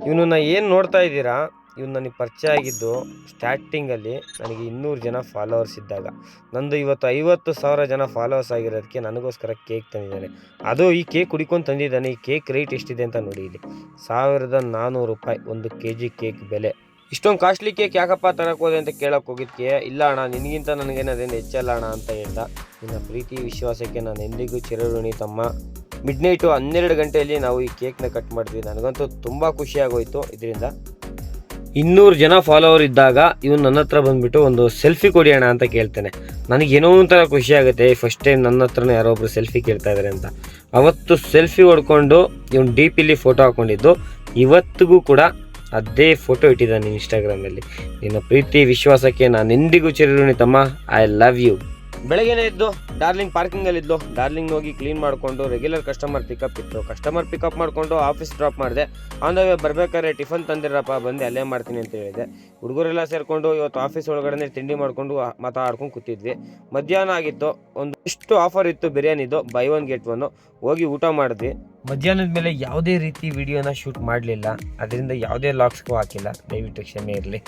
ಇವನನ್ನ ಏನು ನೋಡ್ತಾ ಇದ್ದೀರಾ, ಇವನು ನನಗೆ ಪರಿಚಯ ಆಗಿದ್ದು ಸ್ಟಾರ್ಟಿಂಗಲ್ಲಿ ನನಗೆ 200 ಜನ ಫಾಲೋವರ್ಸ್ ಇದ್ದಾಗ. ನಂದು ಇವತ್ತು 50,000 ಜನ ಫಾಲೋವರ್ಸ್ ಆಗಿರೋದಕ್ಕೆ ನನಗೋಸ್ಕರ ಕೇಕ್ ತಂದಿದ್ದಾನೆ. ಅದು ಈ ಕೇಕ್ ಕುಡಿಕೊಂಡು ತಂದಿದ್ದಾನೆ. ಈ ಕೇಕ್ ರೇಟ್ ಎಷ್ಟಿದೆ ಅಂತ ನೋಡಿ ಇಲ್ಲಿ, ₹1400 1 kg ಕೇಕ್ ಬೆಲೆ. ಇಷ್ಟೊಂದು ಕಾಸ್ಟ್ಲಿ ಕೇಕ್ ಯಾಕಪ್ಪ ತರಕ್ಕೆ ಹೋದೆ ಅಂತ ಕೇಳಕ್ಕೆ ಹೋಗಿದ್ದಕ್ಕೆ, ಇಲ್ಲ ಅಣ್ಣ ನಿನಗಿಂತ ನನಗೇನದೇನು ಹೆಚ್ಚಲ್ಲ ಅಣ್ಣ ಅಂತ ಹೇಳ್ದ. ನಿನ್ನ ಪ್ರೀತಿ ವಿಶ್ವಾಸಕ್ಕೆ ನಾನು ಎಂದಿಗೂ ಚಿರಋಣಿ ತಮ್ಮ. ಮಿಡ್ನೈಟು 12 ಗಂಟೆಯಲ್ಲಿ ನಾವು ಈ ಕೇಕ್ನ ಕಟ್ ಮಾಡಿದ್ವಿ. ನನಗಂತೂ ತುಂಬ ಖುಷಿಯಾಗೋಯ್ತು ಇದರಿಂದ. 200 ಜನ ಫಾಲೋವರ್ ಇದ್ದಾಗ ಇವನು ನನ್ನ ಹತ್ರ ಬಂದುಬಿಟ್ಟು ಒಂದು ಸೆಲ್ಫಿ ಕೊಡಿಯೋಣ ಅಂತ ಕೇಳ್ತಾನೆ. ನನಗೇನೋ ಒಂಥರ ಖುಷಿ ಆಗುತ್ತೆ, ಫಸ್ಟ್ ಟೈಮ್ ನನ್ನ ಹತ್ರನೇ ಯಾರೋ ಒಬ್ರು ಸೆಲ್ಫಿ ಕೇಳ್ತಾ ಇದ್ದಾರೆ ಅಂತ. ಅವತ್ತು ಸೆಲ್ಫಿ ಹೊಡ್ಕೊಂಡು ಇವನು ಡಿ ಪಿಲಿ ಫೋಟೋ ಹಾಕ್ಕೊಂಡಿದ್ದು, ಇವತ್ತಿಗೂ ಕೂಡ ಅದೇ ಫೋಟೋ ಇಟ್ಟಿದ್ದಾನೆ ಇನ್ಸ್ಟಾಗ್ರಾಮಲ್ಲಿ. ನಿನ್ನ ಪ್ರೀತಿ ವಿಶ್ವಾಸಕ್ಕೆ ನಾನು ಎಂದಿಗೂ ಚಿರಋಣಿ ತಮ್ಮ. I love you. ಬೆಳಗ್ಗೆನೇ ಇದ್ದು ಡಾರ್ಲಿಂಗ್ ಪಾರ್ಕಿಂಗಲ್ಲಿದ್ದು, ಡಾರ್ಲಿಂಗ್ ಹೋಗಿ ಕ್ಲೀನ್ ಮಾಡಿಕೊಂಡು ರೆಗ್ಯುಲರ್ ಕಸ್ಟಮರ್ ಪಿಕಪ್ ಇತ್ತು. ಕಸ್ಟಮರ್ ಪಿಕಪ್ ಮಾಡಿಕೊಂಡು ಆಫೀಸ್ ಡ್ರಾಪ್ ಮಾಡಿದೆ. ಆನ್ ದ ವೇ ಬರ್ಬೇಕಾದ್ರೆ ಟಿಫನ್ ತಂದಿರಪ್ಪ, ಬಂದು ಅಲ್ಲೇ ಮಾಡ್ತೀನಿ ಅಂತ ಹೇಳಿದೆ. ಹುಡುಗರೆಲ್ಲ ಸೇರಿಕೊಂಡು ಇವತ್ತು ಆಫೀಸ್ ಒಳಗಡೆ ತಿಂಡಿ ಮಾಡಿಕೊಂಡು ಮಾತಾಡ್ಕೊಂಡು ಕೂತಿದ್ವಿ. ಮಧ್ಯಾಹ್ನ ಆಗಿತ್ತು, ಒಂದಿಷ್ಟು ಆಫರ್ ಇತ್ತು ಬಿರಿಯಾನಿದು, ಬೈ 1 get 1. ಹೋಗಿ ಊಟ ಮಾಡಿದ್ವಿ. ಮಧ್ಯಾಹ್ನದ ಮೇಲೆ ಯಾವುದೇ ರೀತಿ ವಿಡಿಯೋನ ಶೂಟ್ ಮಾಡಲಿಲ್ಲ, ಅದರಿಂದ ಯಾವುದೇ ಲಾಗ್ಸ್ಗೂ ಹಾಕಿಲ್ಲ, ದಯವಿಟ್ಟು ಕ್ಷಮೆ ಇರಲಿ.